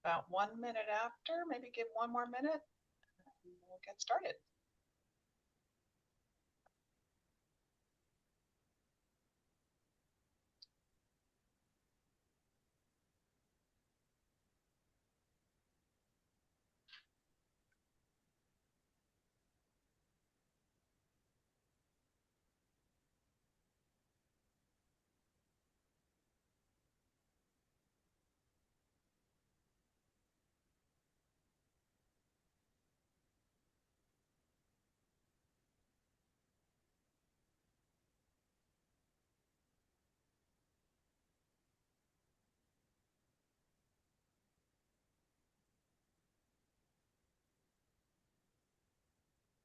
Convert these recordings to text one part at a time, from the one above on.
About 1 minute after, maybe give one more minute, and we'll get started.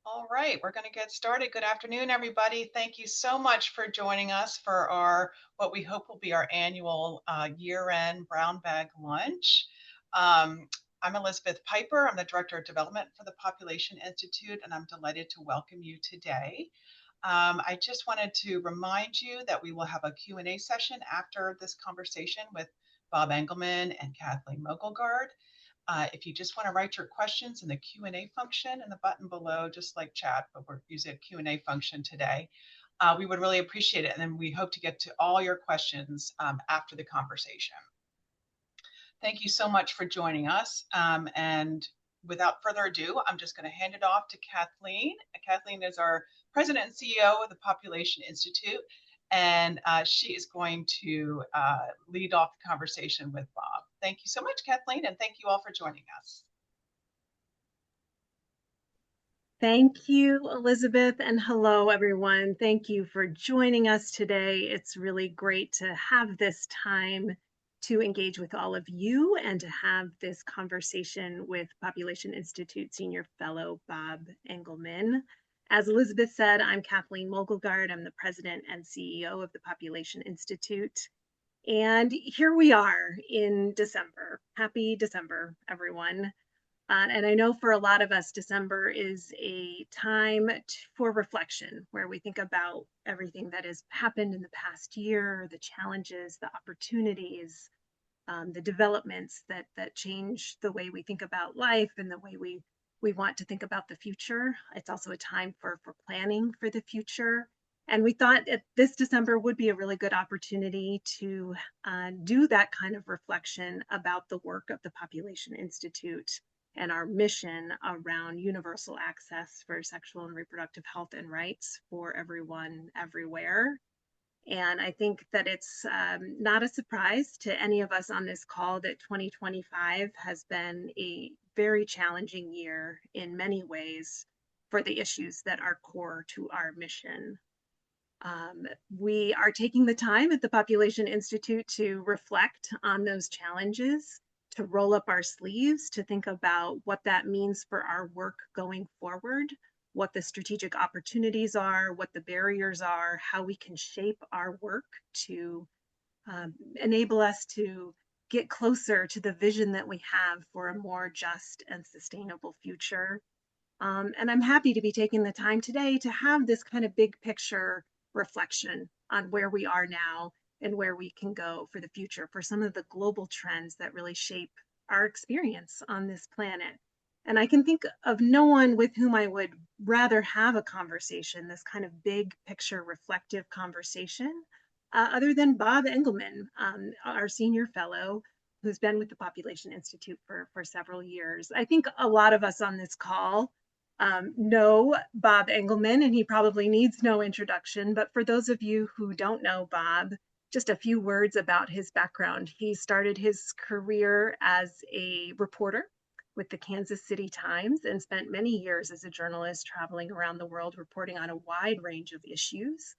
All right, we're going to get started. Good afternoon, everybody. Thank you so much for joining us for our, what we hope will be our annual year-end brown bag lunch. I'm Elizabeth Piper. I'm the Director of Development for the Population Institute, and I'm delighted to welcome you today. I just wanted to remind you that we will have a Q&A session after this conversation with Bob Engelman and Kathleen Mogelgaard. If you just want to write your questions in the Q&A function in the button below, just like chat, but we're using a Q&A function today, we would really appreciate it. And then we hope to get to all your questions after the conversation. Thank you so much for joining us. And without further ado, I'm just going to hand it off to Kathleen. Kathleen is our President and CEO of the Population Institute, and she is going to lead off the conversation with Bob. Thank you so much, Kathleen, and thank you all for joining us. Thank you, Elizabeth, and hello, everyone. Thank you for joining us today. It's really great to have this time to engage with all of you and to have this conversation with Population Institute Senior Fellow Bob Engelman. As Elizabeth said, I'm Kathleen Mogelgaard. I'm the President and CEO of the Population Institute. And here we are in December. Happy December, everyone. And I know for a lot of us, December is a time for reflection, where we think about everything that has happened in the past year, the challenges, the opportunities, the developments that change the way we think about life and the way we want to think about the future. It's also a time for planning for the future. And we thought this December would be a really good opportunity to do that kind of reflection about the work of the Population Institute and our mission around universal access for sexual and reproductive health and rights for everyone, everywhere. And I think that it's not a surprise to any of us on this call that 2025 has been a very challenging year in many ways for the issues that are core to our mission. We are taking the time at the Population Institute to reflect on those challenges, to roll up our sleeves, to think about what that means for our work going forward, what the strategic opportunities are, what the barriers are, how we can shape our work to enable us to get closer to the vision that we have for a more just and sustainable future. And I'm happy to be taking the time today to have this kind of big picture reflection on where we are now and where we can go for the future, for some of the global trends that really shape our experience on this planet. And I can think of no one with whom I would rather have a conversation, this kind of big picture reflective conversation, other than Bob Engelman, our senior fellow, who's been with the Population Institute for several years. I think a lot of us on this call know Bob Engelman, and he probably needs no introduction. But for those of you who don't know Bob, just a few words about his background. He started his career as a reporter with the Kansas City Times and spent many years as a journalist traveling around the world reporting on a wide range of issues.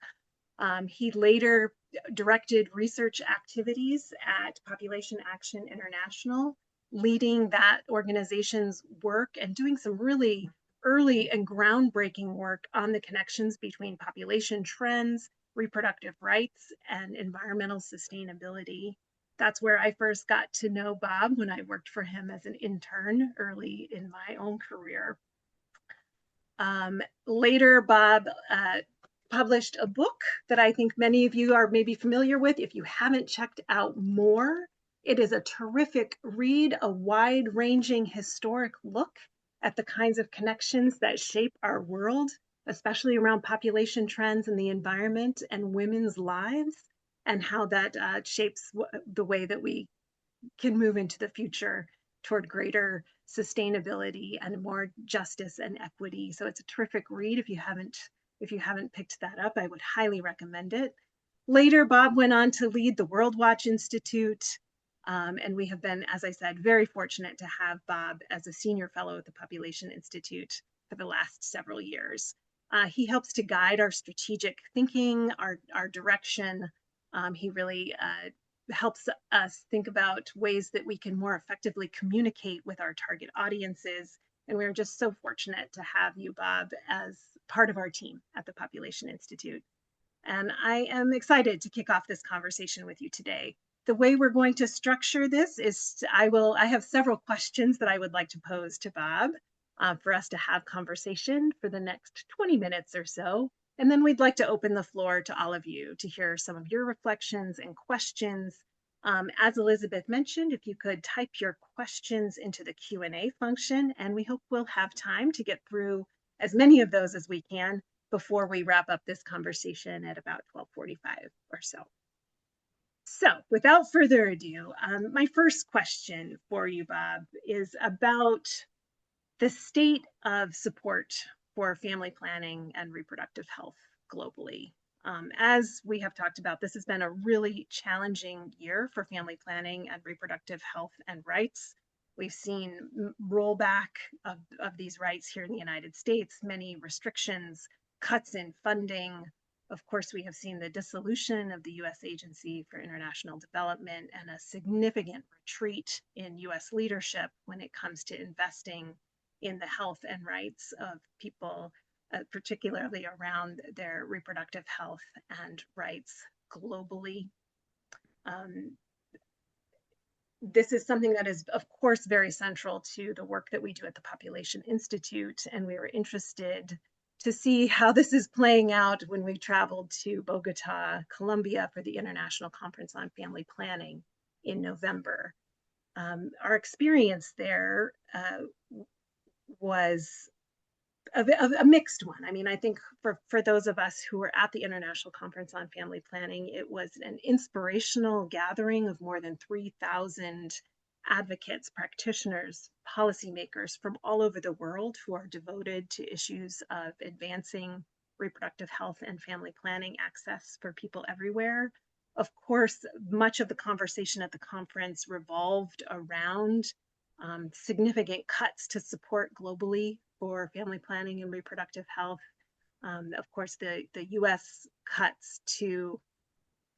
He later directed research activities at Population Action International, leading that organization's work and doing some really early and groundbreaking work on the connections between population trends, reproductive rights, and environmental sustainability. That's where I first got to know Bob, when I worked for him as an intern early in my own career. Later, Bob published a book that I think many of you are maybe familiar with. If you haven't checked out more, It is a terrific read, a wide-ranging historic look at the kinds of connections that shape our world, especially around population trends and the environment and women's lives, and how that shapes the way that we can move into the future toward greater sustainability and more justice and equity. So it's a terrific read. If you haven't picked that up, I would highly recommend it. Later, Bob went on to lead the World Watch Institute. And we have been, as I said, very fortunate to have Bob as a senior fellow at the Population Institute for the last several years. He helps to guide our strategic thinking, our direction. He really helps us think about ways that we can more effectively communicate with our target audiences. And we're just so fortunate to have you, Bob, as part of our team at the Population Institute. And I am excited to kick off this conversation with you today. The way we're going to structure this is I have several questions that I would like to pose to Bob for us to have conversation for the next 20 minutes or so. And then we'd like to open the floor to all of you to hear some of your reflections and questions. As Elizabeth mentioned, if you could type your questions into the Q&A function, and we hope we'll have time to get through as many of those as we can before we wrap up this conversation at about 12:45 or so. So without further ado, my first question for you, Bob, is about the state of support for family planning and reproductive health globally. As we have talked about, this has been a really challenging year for family planning and reproductive health and rights. We've seen rollback of these rights here in the United States, many restrictions, cuts in funding. Of course, we have seen the dissolution of the U.S. Agency for International Development and a significant retreat in U.S. leadership when it comes to investing in the health and rights of people, particularly around their reproductive health and rights globally. This is something that is, of course, very central to the work that we do at the Population Institute, and we were interested to see how this is playing out when we traveled to Bogotá, Colombia for the International Conference on Family Planning in November. Our experience there was a mixed one. I mean, I think for those of us who were at the International Conference on Family Planning, it was an inspirational gathering of more than 3,000 advocates, practitioners, policymakers from all over the world who are devoted to issues of advancing reproductive health and family planning access for people everywhere. Of course, much of the conversation at the conference revolved around significant cuts to support globally for family planning and reproductive health. Of course, the US cuts to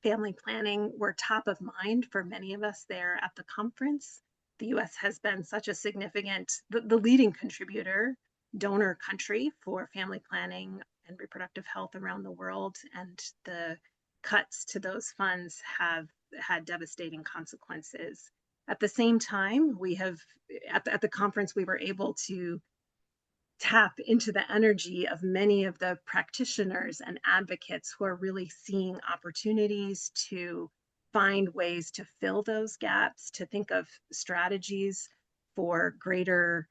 family planning were top of mind for many of us there at the conference. The US has been such a significant, the leading contributor, donor country for family planning and reproductive health around the world, and the cuts to those funds have had devastating consequences. At the same time, at the conference, we were able to tap into the energy of many of the practitioners and advocates who are really seeing opportunities to find ways to fill those gaps, to think of strategies for greater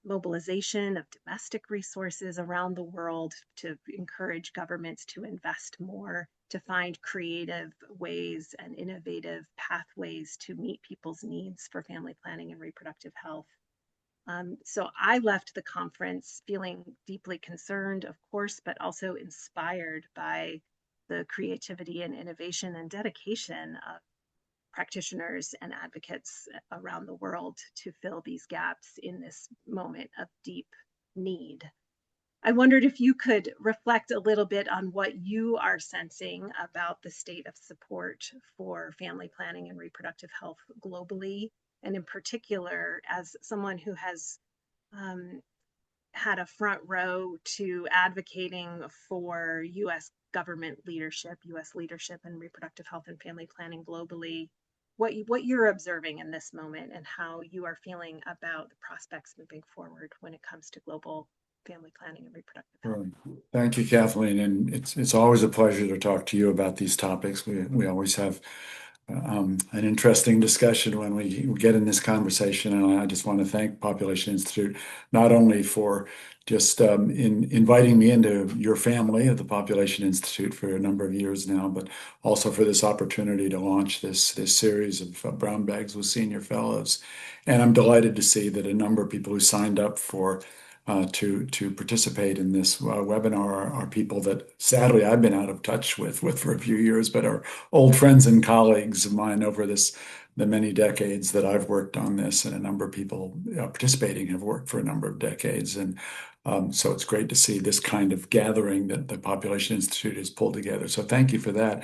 mobilization of domestic resources around the world, to encourage governments to invest more, to find creative ways and innovative pathways to meet people's needs for family planning and reproductive health. So I left the conference feeling deeply concerned, of course, but also inspired by the creativity and innovation and dedication of practitioners and advocates around the world to fill these gaps in this moment of deep need. I wondered if you could reflect a little bit on what you are sensing about the state of support for family planning and reproductive health globally, and in particular, as someone who has had a front row to advocating for US government leadership, US leadership in reproductive health and family planning globally, what you're observing in this moment and how you are feeling about the prospects moving forward when it comes to global family planning and reproductive health. Sure. Thank you, Kathleen. And it's always a pleasure to talk to you about these topics. We always have An interesting discussion when we get in this conversation, and I just want to thank Population Institute not only for just in inviting me into your family of the Population Institute for a number of years now, but also for this opportunity to launch this series of brown bags with senior fellows. And I'm delighted to see that a number of people who signed up for to participate in this webinar are people that sadly I've been out of touch with for a few years, but are old friends and colleagues of mine over the many decades that I've worked on this, and a number of people participating have worked for a number of decades. And so it's great to see this kind of gathering that the Population Institute has pulled together. So thank you for that.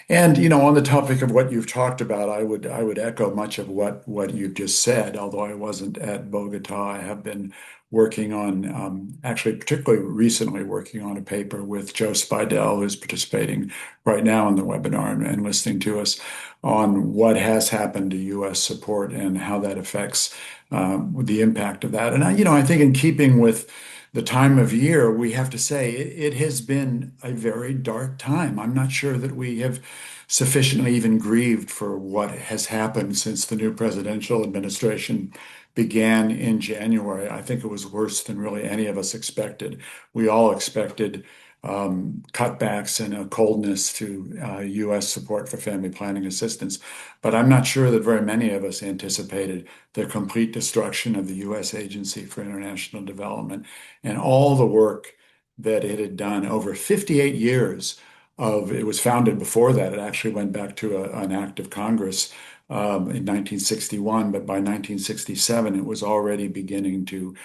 And on the topic of what you've talked about, I would echo much of what you've just said. Although I wasn't at Bogotá, I have been working on, actually, particularly recently, working on a paper with Joe Spidell, who's participating right now in the webinar and listening to us on what has happened to U.S. support and how that affects the impact of that. And I think in keeping with the time of year, we have to say it has been a very dark time. I'm not sure that we have sufficiently even grieved for what has happened since the new presidential administration began in January. I think it was worse than really any of us expected. We all expected cutbacks and a coldness to U.S. support for family planning assistance. But I'm not sure that very many of us anticipated the complete destruction of the U.S. Agency for International Development and all the work that it had done over 58 years of, it was founded before that. It actually went back to an act of Congress in 1961, but by 1967, it was already beginning to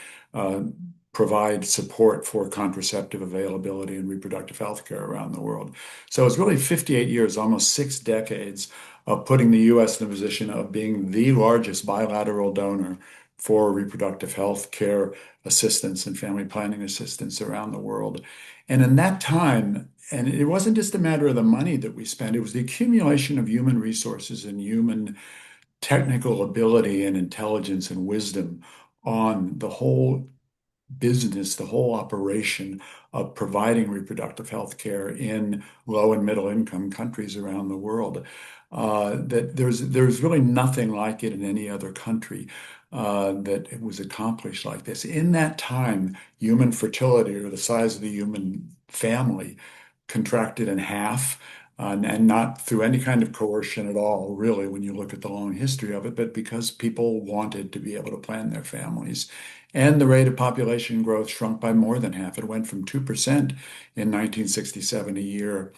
provide support for contraceptive availability and reproductive health care around the world. So it's really 58 years, almost 6 decades of putting the U.S. in a position of being the largest bilateral donor for reproductive health care assistance and family planning assistance around the world. And in that time, and it wasn't just a matter of the money that we spent, it was the accumulation of human resources and human technical ability and intelligence and wisdom on the whole business, the whole operation of providing reproductive health care in low and middle income countries around the world. That there's really nothing like it in any other country that it was accomplished like this. In that time, human fertility, or the size of the human family, contracted in half. And not through any kind of coercion at all, really, when you look at the long history of it, but because people wanted to be able to plan their families. And the rate of population growth shrunk by more than half. It went from 2% in 1967 a year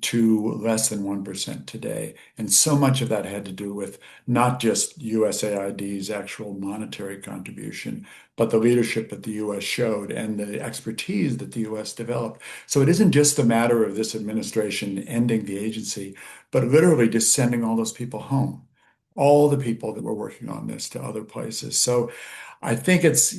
to less than 1% today. And so much of that had to do with not just USAID's actual monetary contribution, but the leadership that the US showed and the expertise that the US developed. So it isn't just a matter of this administration ending the agency, but literally just sending all those people home, all the people that were working on this to other places. So I think it's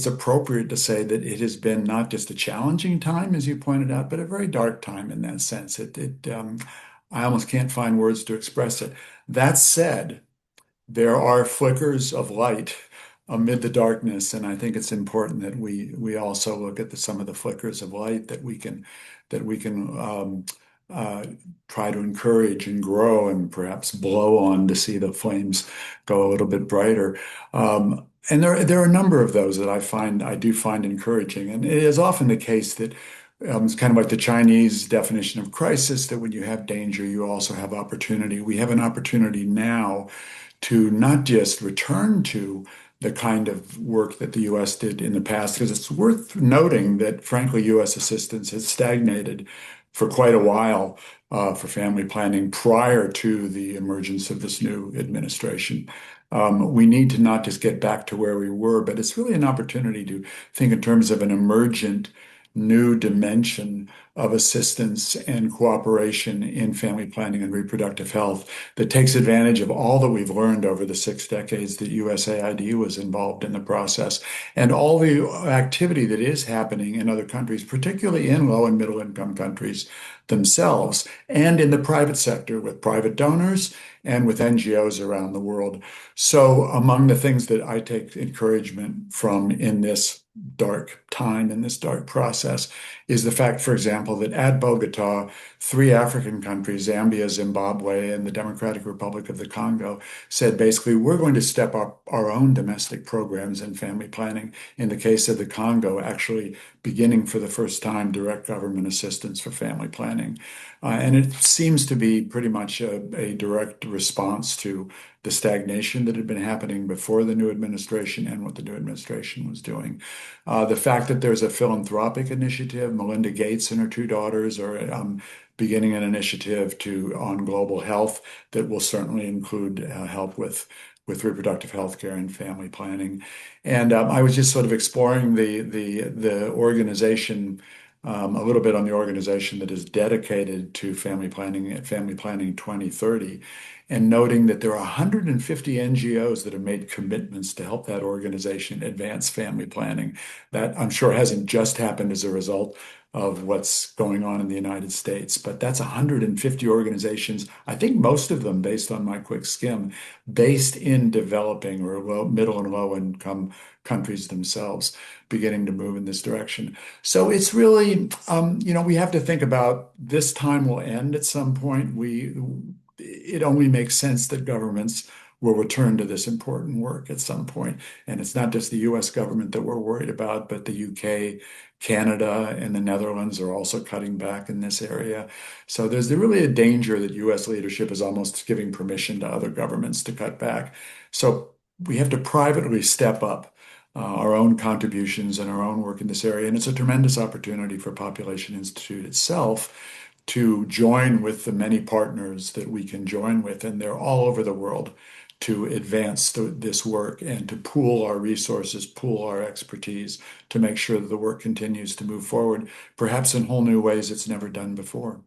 appropriate to say that it has been not just a challenging time, as you pointed out, but a very dark time in that sense. I almost can't find words to express it. That said, there are flickers of light amid the darkness, and I think it's important that we also look at some of the flickers of light that we can try to encourage and grow and perhaps blow on to see the flames go a little bit brighter. And there are a number of those that I do find encouraging, and it is often the case that it's kind of like the Chinese definition of crisis, that when you have danger, you also have opportunity. We have an opportunity now to not just return to the kind of work that the U.S. did in the past, because it's worth noting that, frankly, U.S. assistance has stagnated for quite a while for family planning prior to the emergence of this new administration. We need to not just get back to where we were, but it's really an opportunity to think in terms of an emergent new dimension of assistance and cooperation in family planning and reproductive health that takes advantage of all that we've learned over the 6 decades that USAID was involved in the process, and all the activity that is happening in other countries, particularly in low and middle income countries themselves, and in the private sector with private donors and with NGOs around the world. So among the things that I take encouragement from in this dark time, in this dark process, is the fact, for example, example, that at Bogotá, three African countries, Zambia, Zimbabwe, and the Democratic Republic of the Congo, said basically, we're going to step up our own domestic programs in family planning. In the case of the Congo, actually beginning for the first time direct government assistance for family planning. And it seems to be pretty much a direct response to the stagnation that had been happening before the new administration and what the new administration was doing. The fact that there's a philanthropic initiative, Melinda Gates and her two daughters are beginning an initiative on global health that will certainly include help with reproductive health care and family planning. And I was just sort of exploring the organization, a little bit on the organization that is dedicated to family planning at Family Planning 2030, and noting that there are 150 NGOs that have made commitments to help that organization advance family planning. That I'm sure hasn't just happened as a result of what's going on in the United States, but that's 150 organizations, I think most of them, based on my quick skim, based in developing or middle and low income countries themselves, beginning to move in this direction. So it's really, we have to think about this time will end at some point. It only makes sense that governments will return to this important work at some point. And it's not just the US government that we're worried about, but the UK, Canada, and the Netherlands are also cutting back in this area. So there's really a danger that US leadership is almost giving permission to other governments to cut back. So we have to privately step up our own contributions and our own work in this area. And it's a tremendous opportunity for Population Institute itself to join with the many partners that we can join with, and they're all over the world, to advance this work and to pool our resources, pool our expertise to make sure that the work continues to move forward, perhaps in whole new ways it's never done before.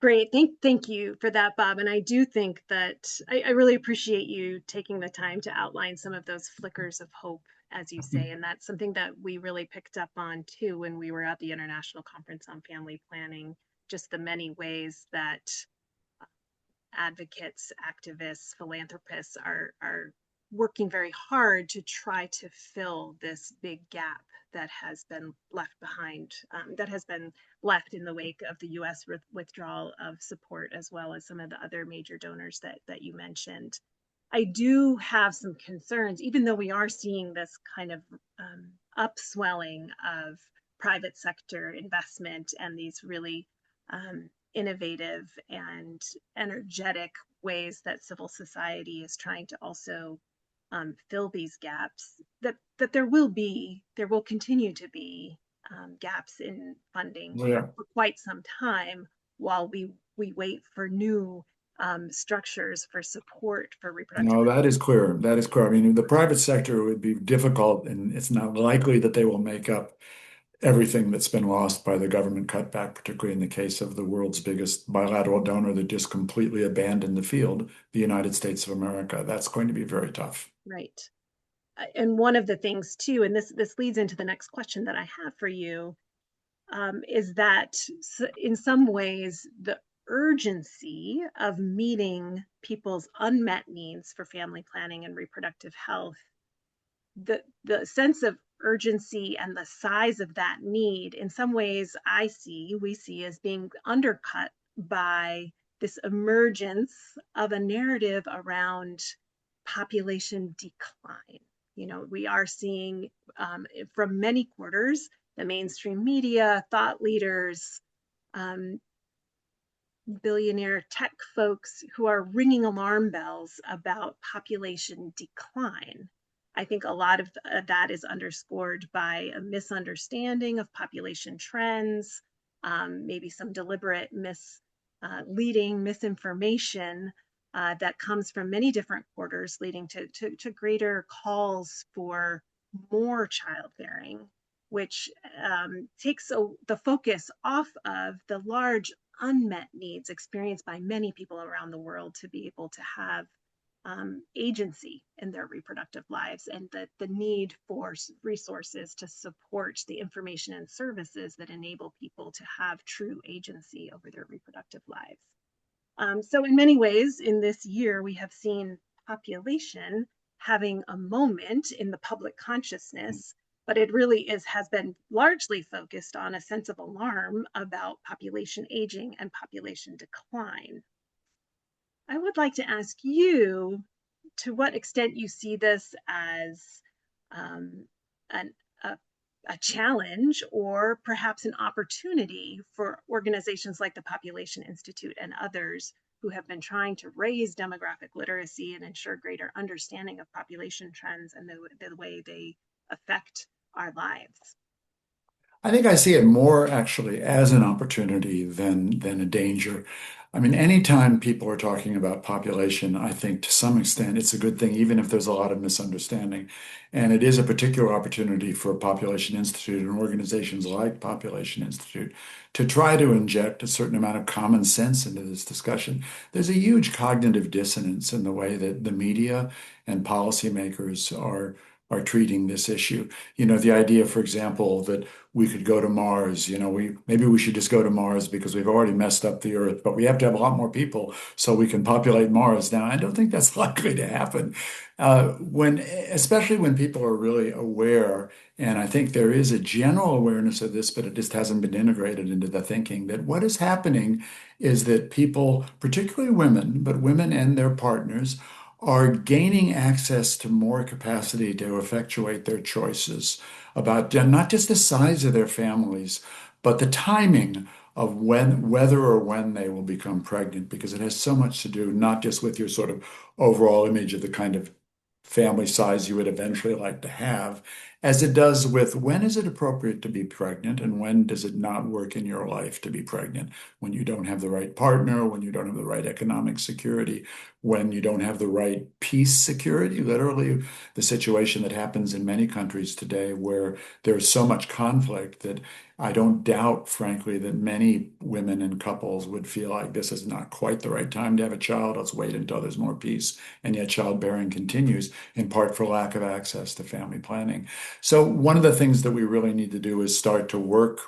Great. Thank you for that, Bob. And I do think that I really appreciate you taking the time to outline some of those flickers of hope, as you say. And that's something that we really picked up on too when we were at the International Conference on Family Planning, just the many ways that advocates, activists, philanthropists are working very hard to try to fill this big gap that has been left behind, that has been left in the wake of the US withdrawal of support, as well as some of the other major donors that you mentioned. I do have some concerns, even though we are seeing this kind of upswelling of private sector investment and these really innovative and energetic ways that civil society is trying to also fill these gaps, that there will continue to be gaps in funding Yeah. for quite some time while we wait for new structures for support for reproductive No, health. that is clear. That is clear. I mean, the private sector would be difficult, and it's not likely that they will make up everything that's been lost by the government cutback, particularly in the case of the world's biggest bilateral donor that just completely abandoned the field, the United States of America. That's going to be very tough. Right. And one of the things too, and this leads into the next question that I have for you, is that in some ways the urgency of meeting people's unmet needs for family planning and reproductive health, the sense of urgency and the size of that need, in some ways we see as being undercut by this emergence of a narrative around population decline. We are seeing from many quarters, the mainstream media, thought leaders, billionaire tech folks who are ringing alarm bells about population decline. I think a lot of that is underscored by a misunderstanding of population trends, maybe some deliberate misleading misinformation that comes from many different quarters, leading to greater calls for more childbearing, which takes the focus off of the large unmet needs experienced by many people around the world to be able to have agency in their reproductive lives, and the need for resources to support the information and services that enable people to have true agency over their reproductive lives. So in many ways, in this year, we have seen population having a moment in the public consciousness but it really has been largely focused on a sense of alarm about population aging and population decline. I would like to ask you to what extent you see this as um, an, a, a challenge or perhaps an opportunity for organizations like the Population Institute and others who have been trying to raise demographic literacy and ensure greater understanding of population trends and the way they affect our lives. I think I see it more actually as an opportunity than a danger. I mean, anytime people are talking about population, I think to some extent it's a good thing, even if there's a lot of misunderstanding. And it is a particular opportunity for Population Institute and organizations like Population Institute to try to inject a certain amount of common sense into this discussion. There's a huge cognitive dissonance in the way that the media and policymakers are treating this issue. You know, the idea, for example, that we could go to Mars. You know, maybe we should just go to Mars because we've already messed up the Earth, but we have to have a lot more people so we can populate Mars. Now, I don't think that's likely to happen. Especially when people are really aware, and I think there is a general awareness of this, but it just hasn't been integrated into the thinking that what is happening is that people, particularly women, but women and their partners, are gaining access to more capacity to effectuate their choices about not just the size of their families, but the timing of whether or when they will become pregnant, because it has so much to do not just with your sort of overall image of the kind of family size you would eventually like to have, as it does with when is it appropriate to be pregnant and when does it not work in your life to be pregnant, when you don't have the right partner, when you don't have the right economic security, when you don't have the right peace security, literally the situation that happens in many countries today where there's so much conflict that I don't doubt, frankly, that many women and couples would feel like this is not quite the right time to have a child. Let's wait until there's more peace. And yet childbearing continues in part for lack of access to family planning. So one of the things that we really need to do is start to work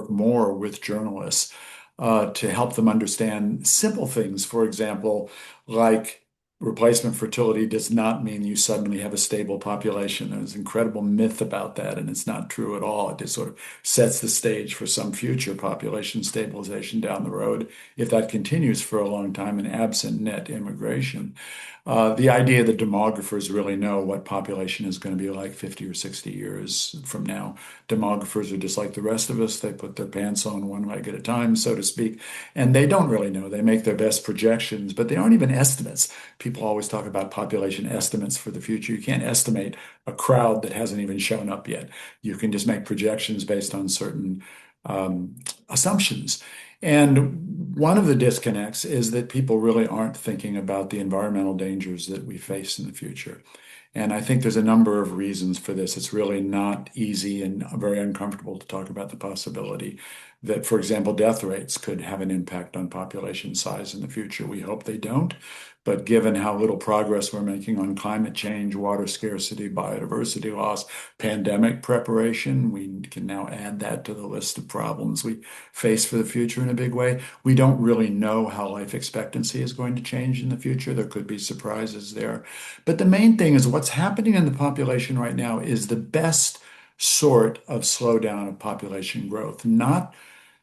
more with journalists to help them understand simple things. For example, like replacement fertility does not mean you suddenly have a stable population. There's an incredible myth about that, and it's not true at all. It just sort of sets the stage for some future population stabilization down the road if that continues for a long time and absent net immigration. The idea that demographers really know what population is going to be like 50 or 60 years from now. Demographers are just like the rest of us. They put their pants on one leg at a time, so to speak, and they don't really know. They make their best projections, but they aren't even estimates. People always talk about population estimates for the future. You can't estimate a crowd that hasn't even shown up yet. You can just make projections based on certain um, assumptions. And one of the disconnects is that people really aren't thinking about the environmental dangers that we face in the future. And I think there's a number of reasons for this. It's really not easy and very uncomfortable to talk about the possibility that, for example, death rates could have an impact on population size in the future. We hope they don't. But given how little progress we're making on climate change, water scarcity, biodiversity loss, pandemic preparation, we can now add that to the list of problems we face for the future in a big way. We don't really know how life expectancy is going to change in the future. There could be surprises there. But the main thing is what's happening in the population right now is the best sort of slowdown of population growth, not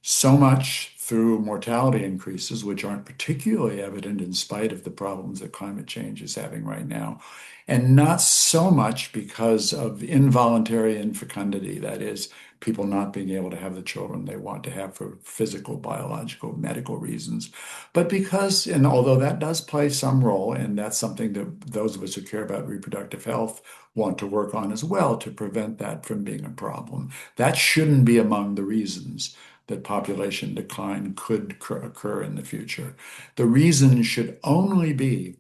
so much through mortality increases, which aren't particularly evident in spite of the problems that climate change is having right now, and not so much because of involuntary infecundity, that is, people not being able to have the children they want to have for physical, biological, medical reasons, but because, and although that does play some role, and that's something that those of us who care about reproductive health want to work on as well to prevent that from being a problem. That shouldn't be among the reasons that population decline could occur in the future. The reason should only be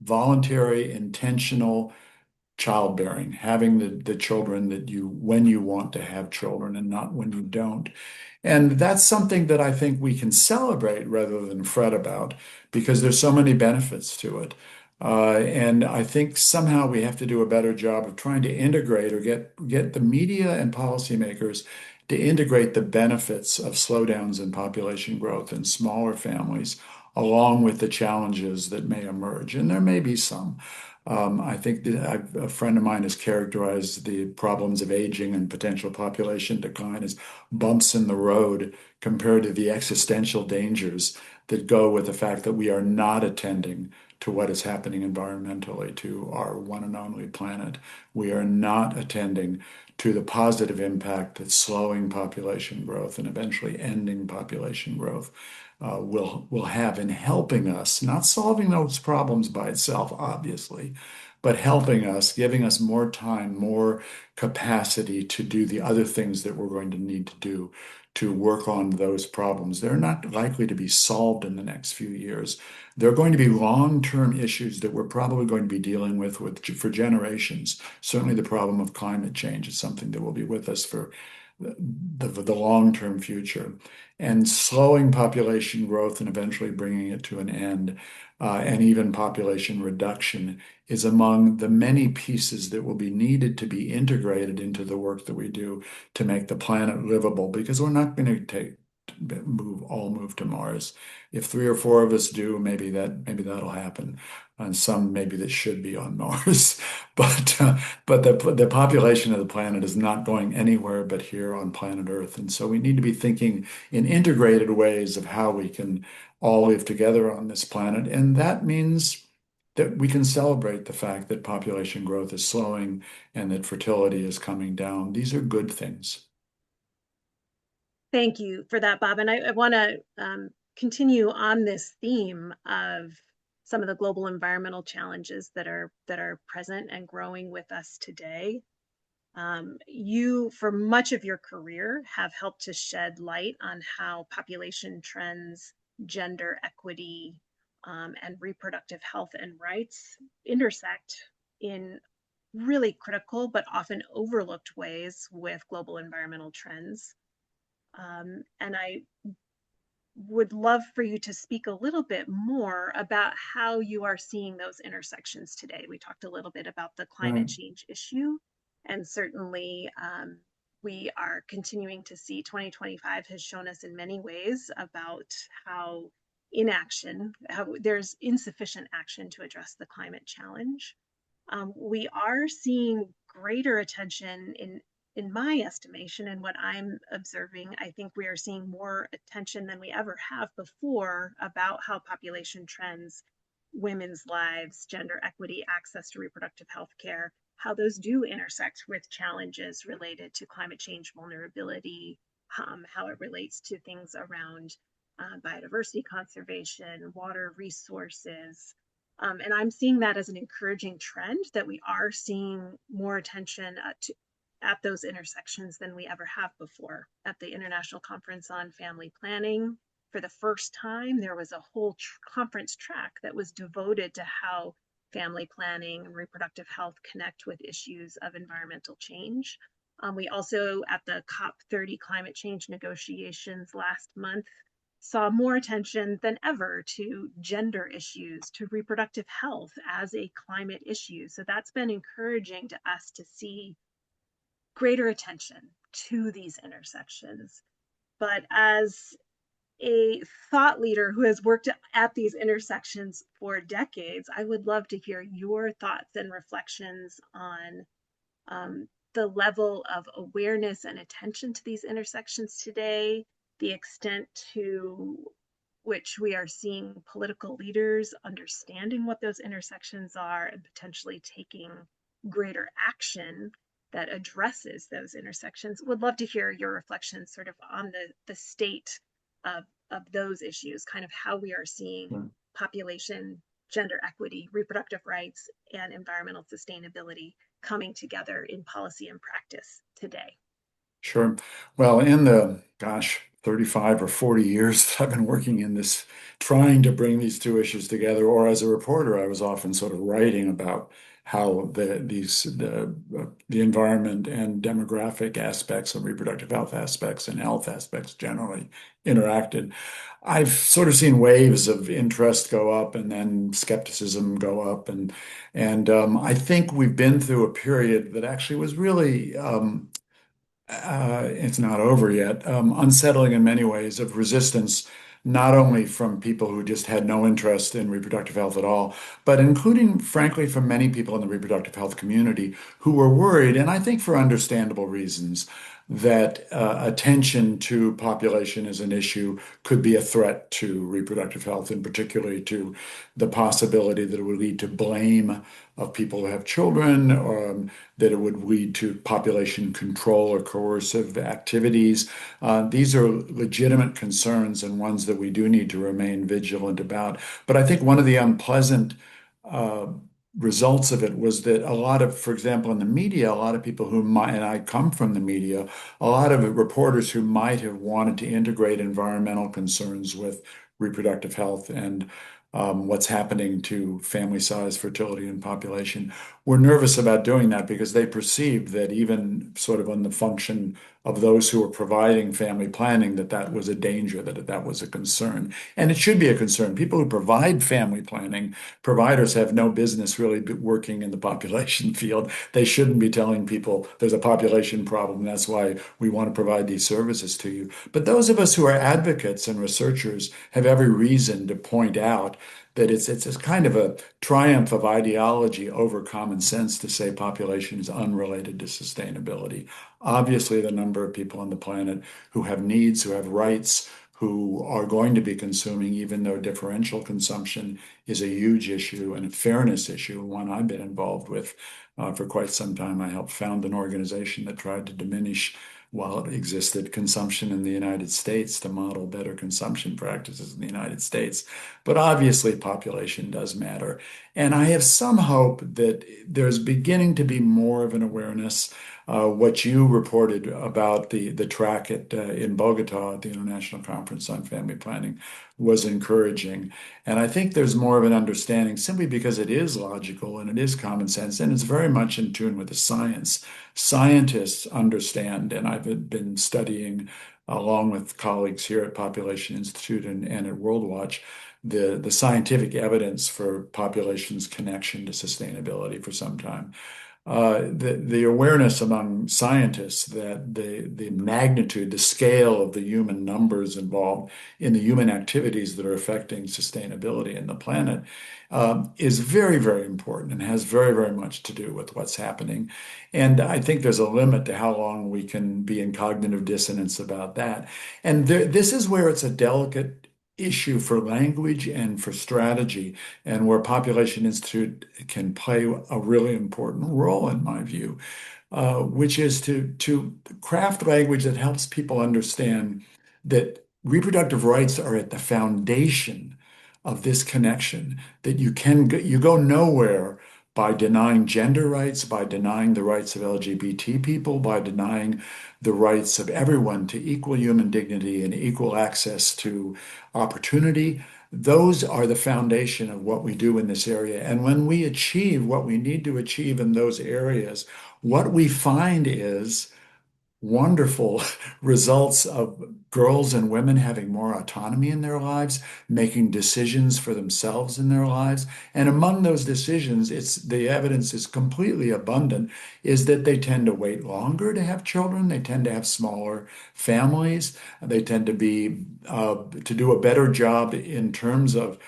voluntary, intentional childbearing, having the children that you, when you want to have children and not when you don't. And that's something that I think we can celebrate rather than fret about because there's so many benefits to it. And I think somehow we have to do a better job of trying to integrate or get the media and policymakers to integrate the benefits of slowdowns in population growth and smaller families along with the challenges that may emerge. And there may be some. I think that a friend of mine has characterized the problems of aging and potential population decline as bumps in the road compared to the existential dangers that go with the fact that we are not attending to what is happening environmentally to our one and only planet. We are not attending to the positive impact that slowing population growth and eventually ending population growth will have in helping us, not solving those problems by itself, obviously, but helping us, giving us more time, more capacity to do the other things that we're going to need to do to work on those problems. They're not likely to be solved in the next few years. They're going to be long-term issues that we're probably going to be dealing with for generations. Certainly, the problem of climate change is something that will be with us for the long-term future. And slowing population growth and eventually bringing it to an end, and even population reduction is among the many pieces that will be needed to be integrated into the work that we do to make the planet livable, because we're not going to move to Mars. If three or four of us do, maybe that'll happen. And some maybe that should be on Mars, but the population of the planet is not going anywhere but here on planet Earth, and so we need to be thinking in integrated ways of how we can all live together on this planet, and that means that we can celebrate the fact that population growth is slowing and that fertility is coming down. These are good things. Thank you for that, Bob. And I want to continue on this theme of some of the global environmental challenges that are present and growing with us today. You, for much of your career, have helped to shed light on how population trends, gender equity, and reproductive health and rights intersect in really critical but often overlooked ways with global environmental trends. And I would love for you to speak a little bit more about how you are seeing those intersections today. We talked a little bit about the climate Right. change issue, and certainly we are continuing to see 2025 has shown us in many ways about how how there's insufficient action to address the climate challenge. We are seeing greater attention in my estimation and what I'm observing. I think we are seeing more attention than we ever have before about how population trends, women's lives, gender equity, access to reproductive health care, how those do intersect with challenges related to climate change vulnerability, how it relates to things around biodiversity conservation, water resources. And I'm seeing that as an encouraging trend that we are seeing more attention at those intersections than we ever have before. At the International Conference on Family Planning, for the first time, there was a whole conference track that was devoted to how family planning and reproductive health connect with issues of environmental change. We also, at the COP30 climate change negotiations last month, saw more attention than ever to gender issues, to reproductive health as a climate issue. So that's been encouraging to us to see greater attention to these intersections. But as a thought leader who has worked at these intersections for decades, I would love to hear your thoughts and reflections on the level of awareness and attention to these intersections today, the extent to which we are seeing political leaders understanding what those intersections are and potentially taking greater action that addresses those intersections. Would love to hear your reflections sort of on the state of those issues, kind of how we are seeing population, gender equity, reproductive rights, and environmental sustainability coming together in policy and practice today. Sure. Well, in the, 35 or 40 years that I've been working in this, trying to bring these two issues together, or as a reporter, I was often sort of writing about how the environment and demographic aspects and reproductive health aspects and health aspects generally interacted. I've sort of seen waves of interest go up and then skepticism go up, and I think we've been through a period that actually was really it's not over yet, unsettling in many ways, of resistance not only from people who just had no interest in reproductive health at all, but including, frankly, from many people in the reproductive health community who were worried, and I think for understandable reasons, that attention to population as an issue could be a threat to reproductive health, and particularly to the possibility that it would lead to blame of people who have children, or that it would lead to population control or coercive activities. These are legitimate concerns and ones that we do need to remain vigilant about. But I think one of the unpleasant uh, results of it was that a lot of, for example, in the media, a lot of people who might, and I come from the media, a lot of reporters who might have wanted to integrate environmental concerns with reproductive health and what's happening to family size, fertility, and population were nervous about doing that because they perceived that even sort of on the function of those who were providing family planning, that that was a danger, that that was a concern. And it should be a concern. People who provide family planning, providers have no business really working in the population field. They shouldn't be telling people there's a population problem. That's why we want to provide these services to you. But those of us who are advocates and researchers have every reason to point out that it's kind of a triumph of ideology over common sense to say population is unrelated to sustainability. Obviously, the number of people on the planet who have needs, who have rights, who are going to be consuming, even though differential consumption is a huge issue and a fairness issue, one I've been involved with for quite some time. I helped found an organization that tried to diminish, while it existed, consumption in the United States to model better consumption practices in the United States. But obviously, population does matter. And I have some hope that there's beginning to be more of an awareness. What you reported about the track in Bogotá at the International Conference on Family Planning was encouraging. And I think there's more of an understanding simply because it is logical and it is common sense and it's very much in tune with the science. Scientists understand, and I've been studying along with colleagues here at Population Institute and at WorldWatch, the scientific evidence for population's connection to sustainability for some time. The awareness among scientists that the magnitude, the scale of the human numbers involved in the human activities that are affecting sustainability in the planet is very, very important and has very, very much to do with what's happening. And I think there's a limit to how long we can be in cognitive dissonance about that. And this is where it's a delicate issue for language and for strategy, and where Population Institute can play a really important role, in my view, which is to craft language that helps people understand that reproductive rights are at the foundation of this connection, that you go nowhere by denying gender rights, by denying the rights of LGBT people, by denying the rights of everyone to equal human dignity and equal access to opportunity. Those are the foundation of what we do in this area. And when we achieve what we need to achieve in those areas, what we find is wonderful results of girls and women having more autonomy in their lives, making decisions for themselves in their lives. And among those decisions, the evidence is completely abundant, is that they tend to wait longer to have children. They tend to have smaller families. They tend to do a better job in terms of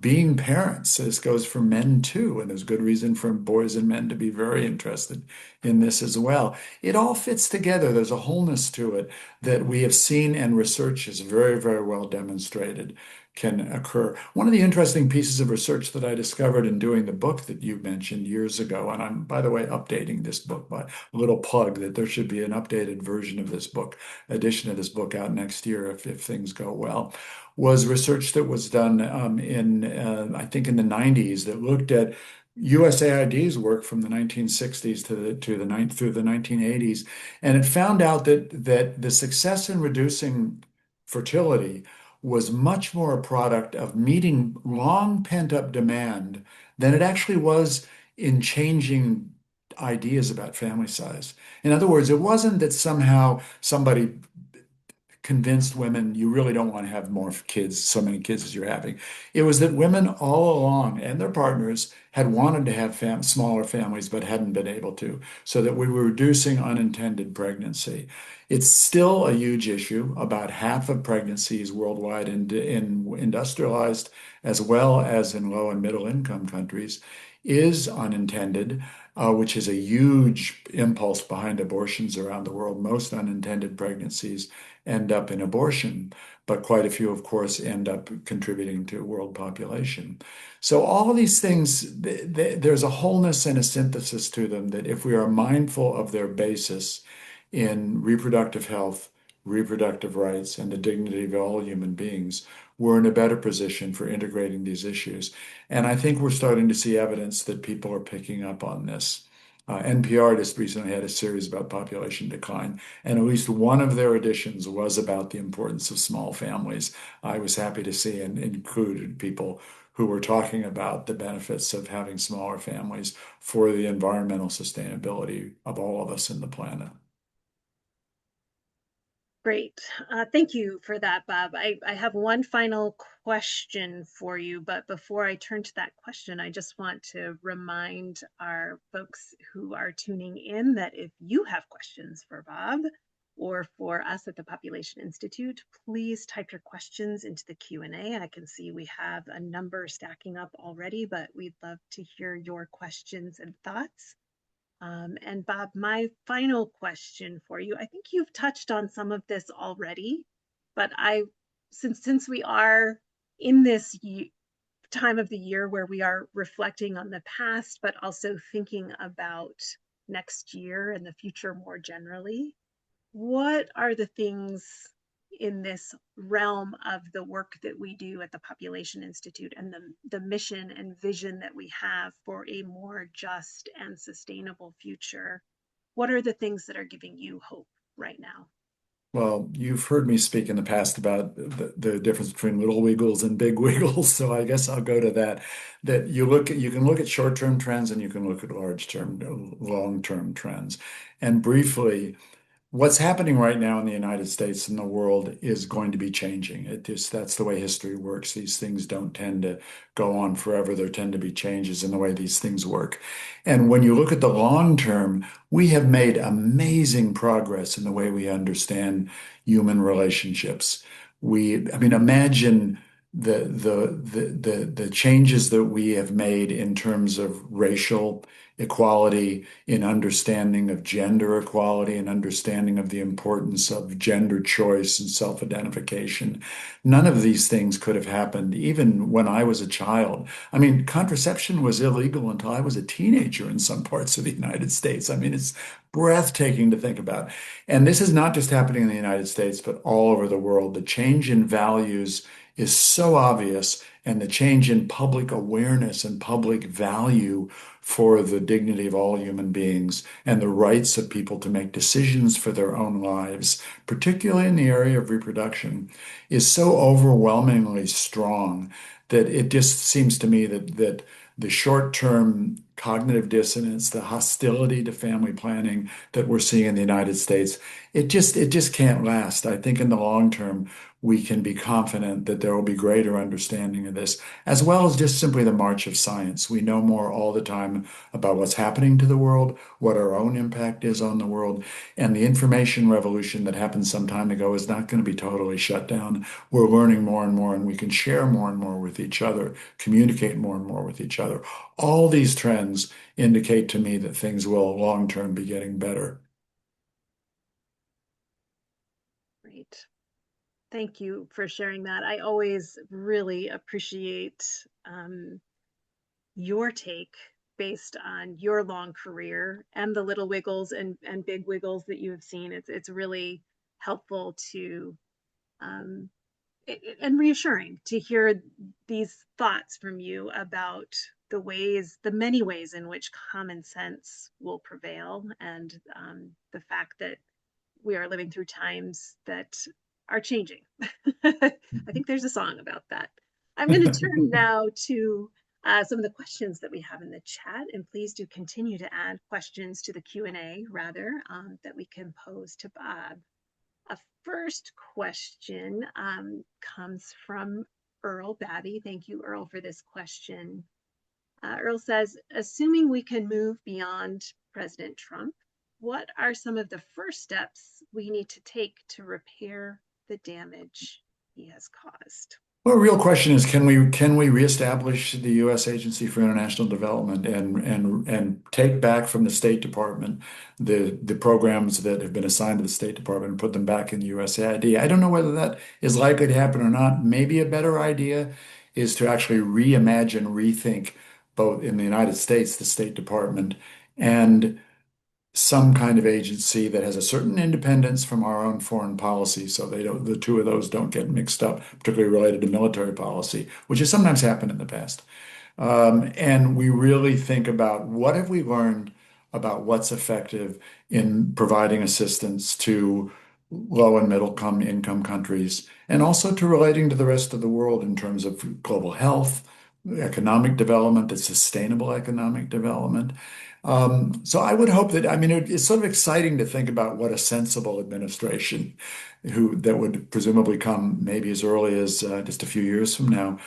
being parents. This goes for men too, and there's good reason for boys and men to be very interested in this as well. It all fits together. There's a wholeness to it that we have seen, and research has very, very well demonstrated can occur. One of the interesting pieces of research that I discovered in doing the book that you mentioned years ago, and I'm, by the way, updating this book, by a little plug that there should be an updated version of this book, edition of this book out next year if things go well, was research that was done I think in the 90s, that looked at USAID's work from the 1960s through the 1980s, and it found out that the success in reducing fertility was much more a product of meeting long pent-up demand than it actually was in changing ideas about family size. In other words, it wasn't that somehow somebody convinced women you really don't want to have more kids, so many kids as you're having. It was that women all along and their partners had wanted to have smaller families but hadn't been able to, so that we were reducing unintended pregnancy. It's still a huge issue. About half of pregnancies worldwide in industrialized as well as in low and middle income countries is unintended, which is a huge impulse behind abortions around the world. Most unintended pregnancies end up in abortion, but quite a few, of course, end up contributing to world population. So all of these things, there's a wholeness and a synthesis to them that if we are mindful of their basis in reproductive health, reproductive rights, and the dignity of all human beings, we're in a better position for integrating these issues. And I think we're starting to see evidence that people are picking up on this. NPR just recently had a series about population decline, and at least one of their editions was about the importance of small families. I was happy to see and included people who were talking about the benefits of having smaller families for the environmental sustainability of all of us in the planet. Great. Thank you for that, Bob. I have one final question for you, but before I turn to that question, I just want to remind our folks who are tuning in that if you have questions for Bob or for us at the Population Institute, please type your questions into the Q&A. I can see we have a number stacking up already, but we'd love to hear your questions and thoughts. And Bob, my final question for you, I think you've touched on some of this already, but since we are in this time of the year where we are reflecting on the past, but also thinking about next year and the future more generally, what are the things in this realm of the work that we do at the Population Institute and the mission and vision that we have for a more just and sustainable future? What are the things that are giving you hope right now? Well, you've heard me speak in the past about the difference between little wiggles and big wiggles, so I guess I'll go to that. That you can look at short-term trends and you can look at long-term trends. And briefly, what's happening right now in the United States and the world is going to be changing. That's the way history works. These things don't tend to go on forever. There tend to be changes in the way these things work. And when you look at the long term, we have made amazing progress in the way we understand human relationships. I mean, imagine the changes that we have made in terms of racial equality, in understanding of gender equality, and understanding of the importance of gender choice and self-identification. None of these things could have happened even when I was a child. I mean, contraception was illegal until I was a teenager in some parts of the United States. I mean, it's breathtaking to think about. And this is not just happening in the United States, but all over the world. The change in values is so obvious, and the change in public awareness and public value for the dignity of all human beings and the rights of people to make decisions for their own lives, particularly in the area of reproduction, is so overwhelmingly strong that it just seems to me that the short-term cognitive dissonance, the hostility to family planning that we're seeing in the United States, it just can't last. I think in the long term, we can be confident that there will be greater understanding of this, as well as just simply the march of science. We know more all the time about what's happening to the world, what our own impact is on the world, and the information revolution that happened some time ago is not going to be totally shut down. We're learning more and more, and we can share more and more with each other, communicate more and more with each other. All these trends indicate to me that things will long term be getting better. Great. Thank you for sharing that. I always really appreciate your take based on your long career and the little wiggles and big wiggles that you have seen. It's really helpful to um, and reassuring to hear these thoughts from you about the many ways in which common sense will prevail, and the fact that we are living through times that are changing. I think there's a song about that. I'm going to turn now to some of the questions that we have in the chat, and please do continue to add questions to the Q&A rather that we can pose to Bob. A first question comes from Earl Batty. Thank you, Earl, for this question. Earl says, assuming we can move beyond President Trump, what are some of the first steps we need to take to repair the damage he has caused? Well, the real question is, can we reestablish the U.S. Agency for International Development and take back from the State Department the programs that have been assigned to the State Department and put them back in the USAID? I don't know whether that is likely to happen or not. Maybe a better idea is to actually reimagine, rethink both in the United States, the State Department, and some kind of agency that has a certain independence from our own foreign policy, so the two of those don't get mixed up, particularly related to military policy, which has sometimes happened in the past. And we really think about what have we learned about what's effective in providing assistance to low and middle income countries, and also to relating to the rest of the world in terms of global health, economic development, and sustainable economic development. So I would hope that, I mean, it's sort of exciting to think about what a sensible administration that would presumably come maybe as early as just a few years from now,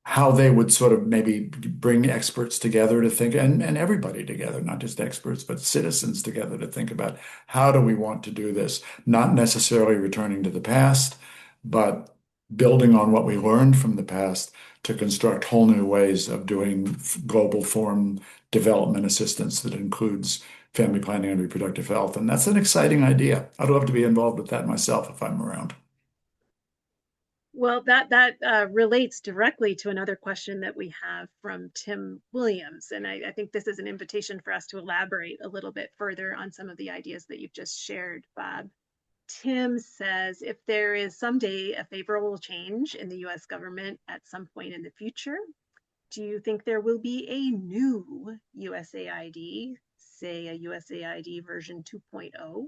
how they would sort of maybe bring experts together to think, and everybody together, not just experts, but citizens together to think about how do we want to do this, not necessarily returning to the past, but building on what we learned from the past to construct whole new ways of doing global foreign development assistance that includes family planning and reproductive health. And that's an exciting idea. I'd love to be involved with that myself if I'm around. Well, that relates directly to another question that we have from Tim Williams. And I think this is an invitation for us to elaborate a little bit further on some of the ideas that you've just shared, Bob. Tim says, if there is someday a favorable change in the US government at some point in the future, do you think there will be a new USAID, say a USAID version 2.0?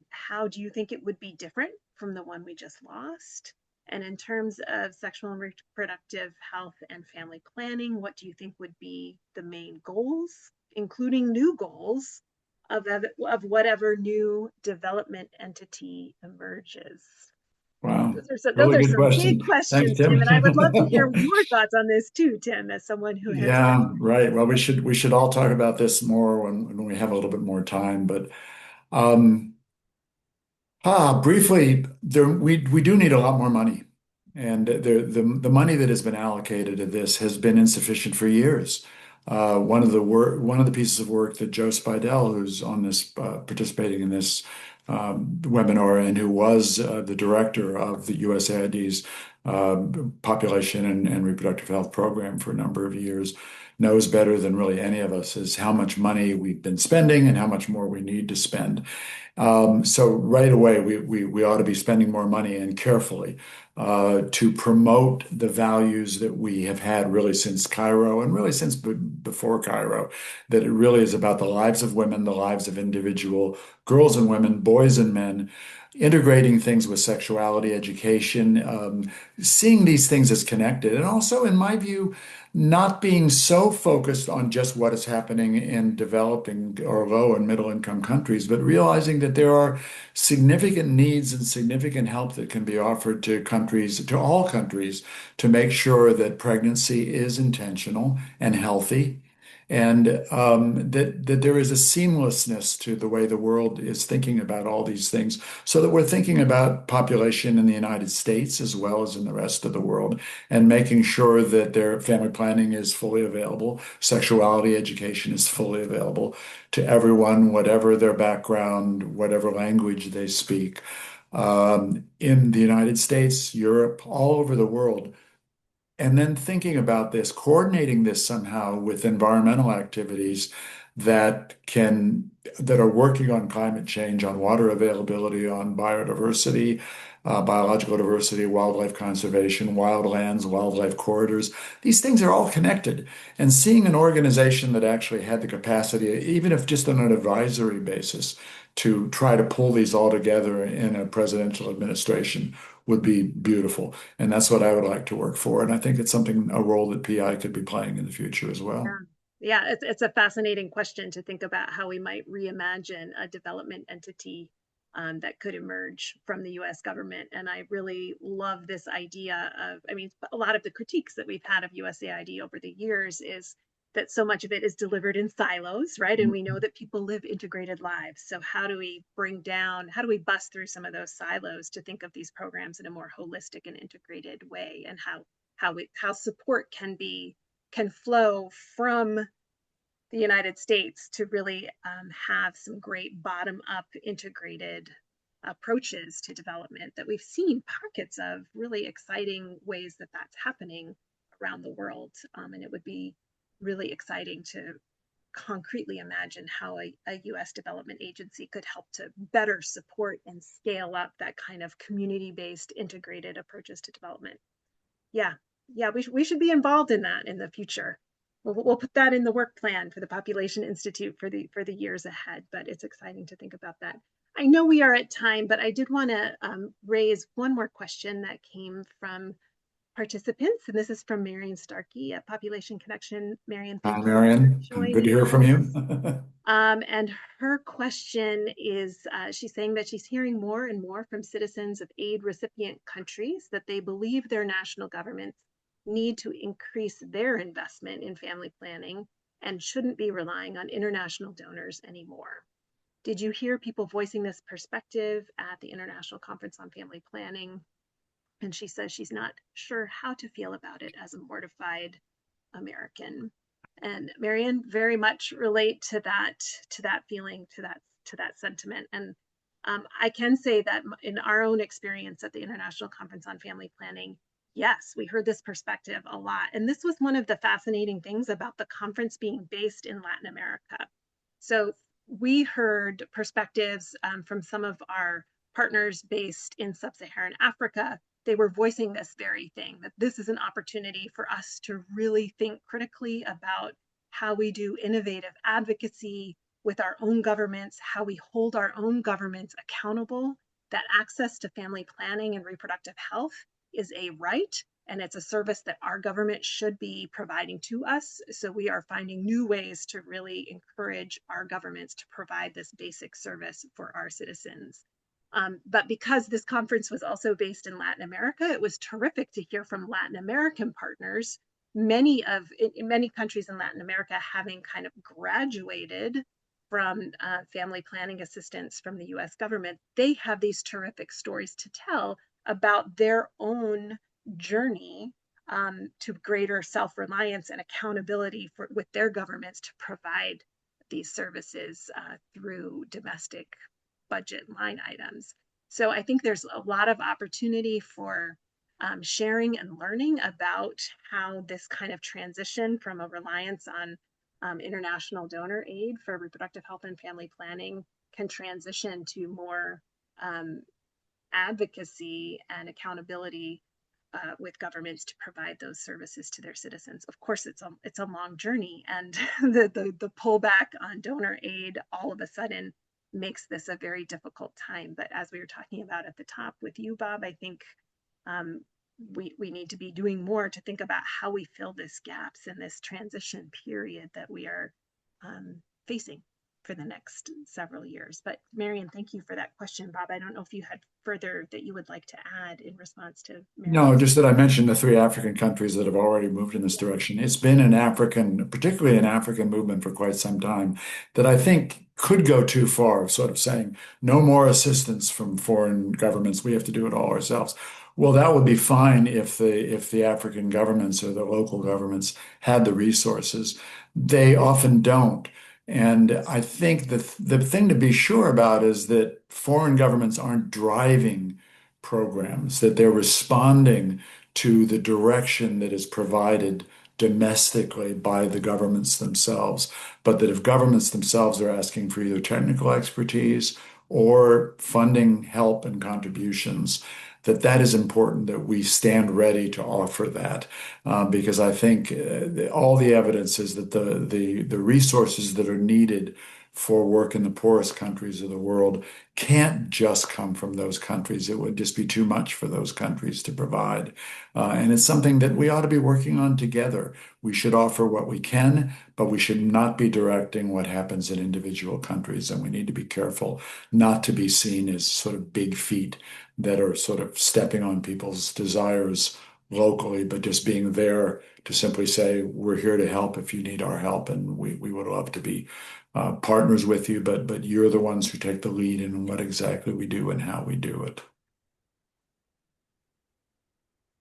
How do you think it would be different from the one we just lost? And in terms of sexual and reproductive health and family planning, what do you think would be the main goals, including new goals of whatever new development entity emerges? Wow. Those Really are good some big question. Thanks, questions, Tim, Tim. and I would love to hear your thoughts on this too, Tim, as someone who has. Yeah, right. Well, we should all talk about this more when we have a little bit more time. But um, briefly, we do need a lot more money, and the money that has been allocated to this has been insufficient for years. One of the pieces of work that Joe Spidell, who's on this participating in this webinar and who was the director of the USAID's population and reproductive health program for a number of years, knows better than really any of us is how much money we've been spending and how much more we need to spend. So right away, we ought to be spending more money and carefully to promote the values that we have had really since Cairo and really since before Cairo, that it really is about the lives of women, the lives of individual girls and women, boys and men, integrating things with sexuality education, seeing these things as connected, and also, in my view, not being so focused on just what is happening in developing or low and middle income countries, but realizing that there are significant needs and significant help that can be offered to countries, to all countries, to make sure that pregnancy is intentional and healthy. And that there is a seamlessness to the way the world is thinking about all these things, so that we're thinking about population in the United States as well as in the rest of the world, and making sure that their family planning is fully available, sexuality education is fully available to everyone, whatever their background, whatever language they speak, in the United States, Europe, all over the world. And then thinking about this, coordinating this somehow with environmental activities that are working on climate change, on water availability, on biodiversity, biological diversity, wildlife conservation, wildlands, wildlife corridors. These things are all connected. And seeing an organization that actually had the capacity, even if just on an advisory basis, to try to pull these all together in a presidential administration would be beautiful. And that's what I would like to work for. And I think it's a role that PI could be playing in the future as Yeah, well. yeah, it's a fascinating question to think about how we might reimagine a development entity that could emerge from the US government. And I really love this idea of, I mean, a lot of the critiques that we've had of USAID over the years is that so much of it is delivered in silos, right? And we know that people live integrated lives. So how do we how do we bust through some of those silos to think of these programs in a more holistic and integrated way, and how support can flow from the United States to really have some great bottom-up integrated approaches to development that we've seen pockets of really exciting ways that that's happening around the world. And it would be really exciting to concretely imagine how a US development agency could help to better support and scale up that kind of community-based integrated approaches to development. Yeah, yeah, we should be involved in that in the future. We'll put that in the work plan for the Population Institute for the years ahead, but it's exciting to think about that. I know we are at time, but I did want to raise one more question that came from participants, and this is from Marion Starkey at Population Connection. Marion, Hi, thank you for Marion. Good to joining hear from us. you. And her question is, she's saying that she's hearing more and more from citizens of aid recipient countries that they believe their national governments need to increase their investment in family planning and shouldn't be relying on international donors anymore. Did you hear people voicing this perspective at the International Conference on Family Planning? And she says she's not sure how to feel about it as a mortified American. And Marion, very much relate to that feeling, to that sentiment. And I can say that in our own experience at the International Conference on Family Planning, yes, we heard this perspective a lot. And this was one of the fascinating things about the conference being based in Latin America. So we heard perspectives from some of our partners based in sub-Saharan Africa. They were voicing this very thing, that this is an opportunity for us to really think critically about how we do innovative advocacy with our own governments, how we hold our own governments accountable, that access to family planning and reproductive health is a right, and it's a service that our government should be providing to us. So we are finding new ways to really encourage our governments to provide this basic service for our citizens. But because this conference was also based in Latin America, it was terrific to hear from Latin American partners, in many countries in Latin America having kind of graduated from family planning assistance from the US government. They have these terrific stories to tell about their own journey to greater self-reliance and accountability with their governments to provide these services through domestic budget line items. So I think there's a lot of opportunity for sharing and learning about how this kind of transition from a reliance on international donor aid for reproductive health and family planning can transition to more advocacy and accountability with governments to provide those services to their citizens. Of course, it's a long journey, and the pullback on donor aid all of a sudden makes this a very difficult time. But as we were talking about at the top with you, Bob, I think we need to be doing more to think about how we fill these gaps in this transition period that we are facing for the next several years. But Marion, thank you for that question. Bob, I don't know if you had further that you would like to add in response to No, Marion's. just that I mentioned the three African countries that have already moved in this direction. It's been particularly an African movement for quite some time that I think could go too far, sort of saying no more assistance from foreign governments. We have to do it all ourselves. Well, that would be fine if the African governments or the local governments had the resources. They often don't. And I think the thing to be sure about is that foreign governments aren't driving programs, that they're responding to the direction that is provided domestically by the governments themselves. But that if governments themselves are asking for either technical expertise or funding help and contributions, that is important that we stand ready to offer that, because I think all the evidence is that the resources that are needed for work in the poorest countries of the world can't just come from those countries. It would just be too much for those countries to provide. And it's something that we ought to be working on together. We should offer what we can, but we should not be directing what happens in individual countries. And we need to be careful not to be seen as sort of big feet that are sort of stepping on people's desires locally, but just being there to simply say, we're here to help if you need our help. And we would love to be partners with you, but you're the ones who take the lead in what exactly we do and how we do it.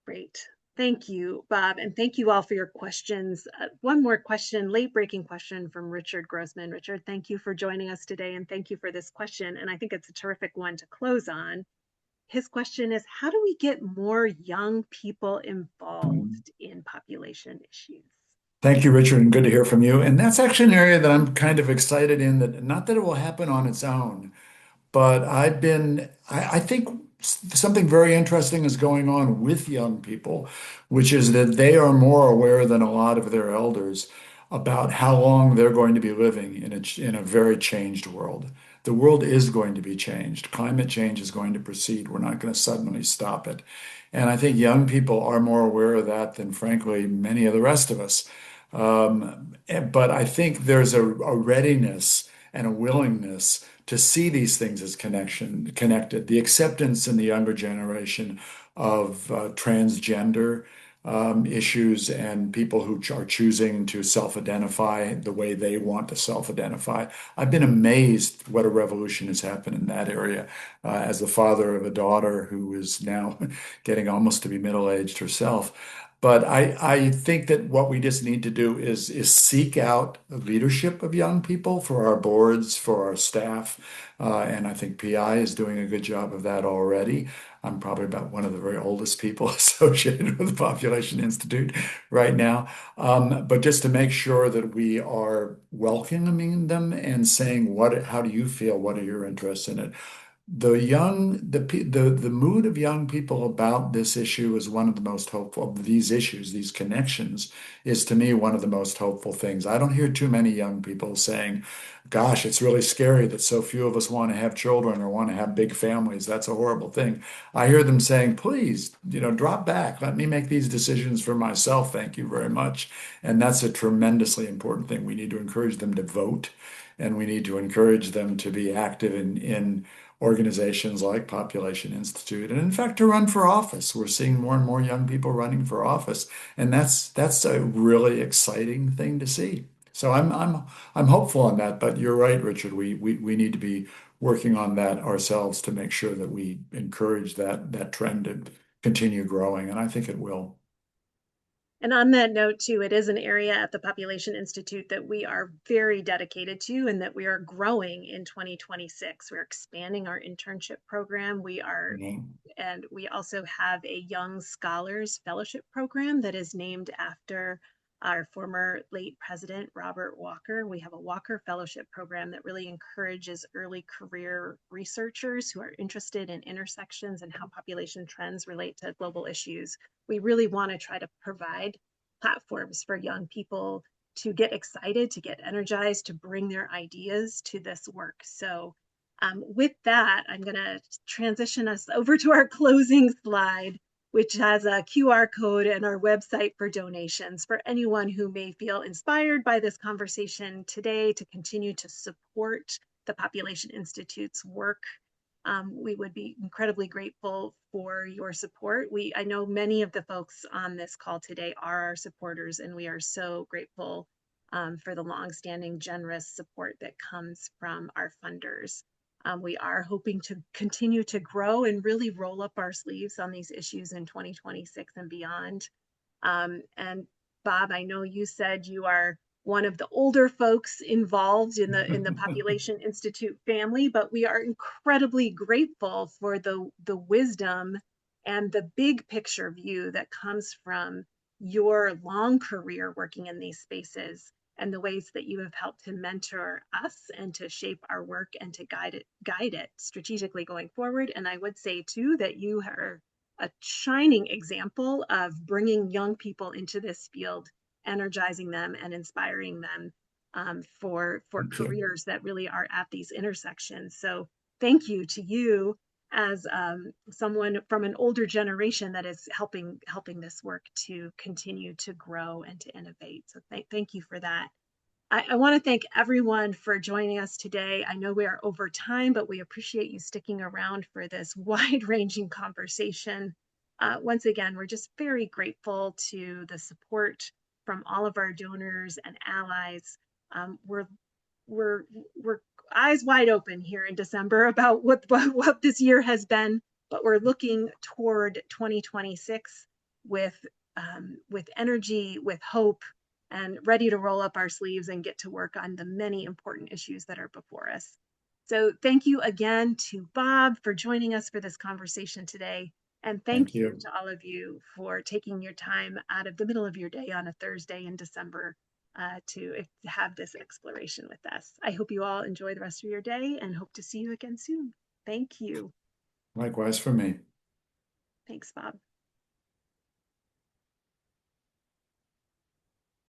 Great. Thank you, Bob, and thank you all for your questions. One more question, late breaking question from Richard Grossman. Richard, thank you for joining us today, and thank you for this question. And I think it's a terrific one to close on. His question is, how do we get more young people involved in population issues? Thank you, Richard, and good to hear from you. And that's actually an area that I'm kind of excited in, that not that it will happen on its own, but I think something very interesting is going on with young people, which is that they are more aware than a lot of their elders about how long they're going to be living in a very changed world. The world is going to be changed. Climate change is going to proceed. We're not going to suddenly stop it. And I think young people are more aware of that than, frankly, many of the rest of us. But I think there's a readiness and a willingness to see these things as connected. The acceptance in the younger generation of transgender issues and people who are choosing to self-identify the way they want to self-identify. I've been amazed what a revolution has happened in that area. As the father of a daughter who is now getting almost to be middle-aged herself. But I think that what we just need to do is seek out the leadership of young people for our boards, for our staff. And I think PI is doing a good job of that already. I'm probably about one of the very oldest people associated with the Population Institute right now. But just to make sure that we are welcoming them and saying, how do you feel? What are your interests in it? The mood of young people about this issue is one of the most hopeful of these issues, these connections, is to me one of the most hopeful things. I don't hear too many young people saying, gosh, it's really scary that so few of us want to have children or want to have big families. That's a horrible thing. I hear them saying, please, drop back. Let me make these decisions for myself. Thank you very much. And that's a tremendously important thing. We need to encourage them to vote, and we need to encourage them to be active in organizations like Population Institute, and in fact, to run for office. We're seeing more and more young people running for office, and that's a really exciting thing to see. So I'm hopeful on that. But you're right, Richard. We need to be working on that ourselves to make sure that we encourage that trend to continue growing, and I think it will. And on that note, too, it is an area at the Population Institute that we are very dedicated to and that we are growing in 2026. We're expanding our internship program. And we also have a Young Scholars Fellowship program that is named after our former late president, Robert Walker. We have a Walker Fellowship program that really encourages early career researchers who are interested in intersections and how population trends relate to global issues. We really want to try to provide platforms for young people to get excited, to get energized, to bring their ideas to this work. So with that, I'm going to transition us over to our closing slide, which has a QR code and our website for donations for anyone who may feel inspired by this conversation today to continue to support the Population Institute's work. We would be incredibly grateful for your support. I know many of the folks on this call today are our supporters, and we are so grateful for the longstanding generous support that comes from our funders. We are hoping to continue to grow and really roll up our sleeves on these issues in 2026 and beyond. And Bob, I know you said you are one of the older folks involved in the Population Institute family, but we are incredibly grateful for the wisdom and the big picture view that comes from your long career working in these spaces and the ways that you have helped to mentor us and to shape our work and to guide it strategically going forward. And I would say too that you are a shining example of bringing young people into this field, energizing them and inspiring them for Thank you. careers that really are at these intersections. So thank you to you as someone from an older generation that is helping this work to continue to grow and to innovate. So thank you for that. I want to thank everyone for joining us today. I know we are over time, but we appreciate you sticking around for this wide-ranging conversation. Once again, we're just very grateful to the support from all of our donors and allies. We're we're we're eyes wide open here in December about what this year has been, but we're looking toward 2026 with energy, with hope, and ready to roll up our sleeves and get to work on the many important issues that are before us. So thank you again to Bob for joining us for this conversation today. And Thank thank you you. to all of you for taking your time out of the middle of your day on a Thursday in December to have this exploration with us. I hope you all enjoy the rest of your day and hope to see you again soon. Thank you. Likewise for me. Thanks, Bob.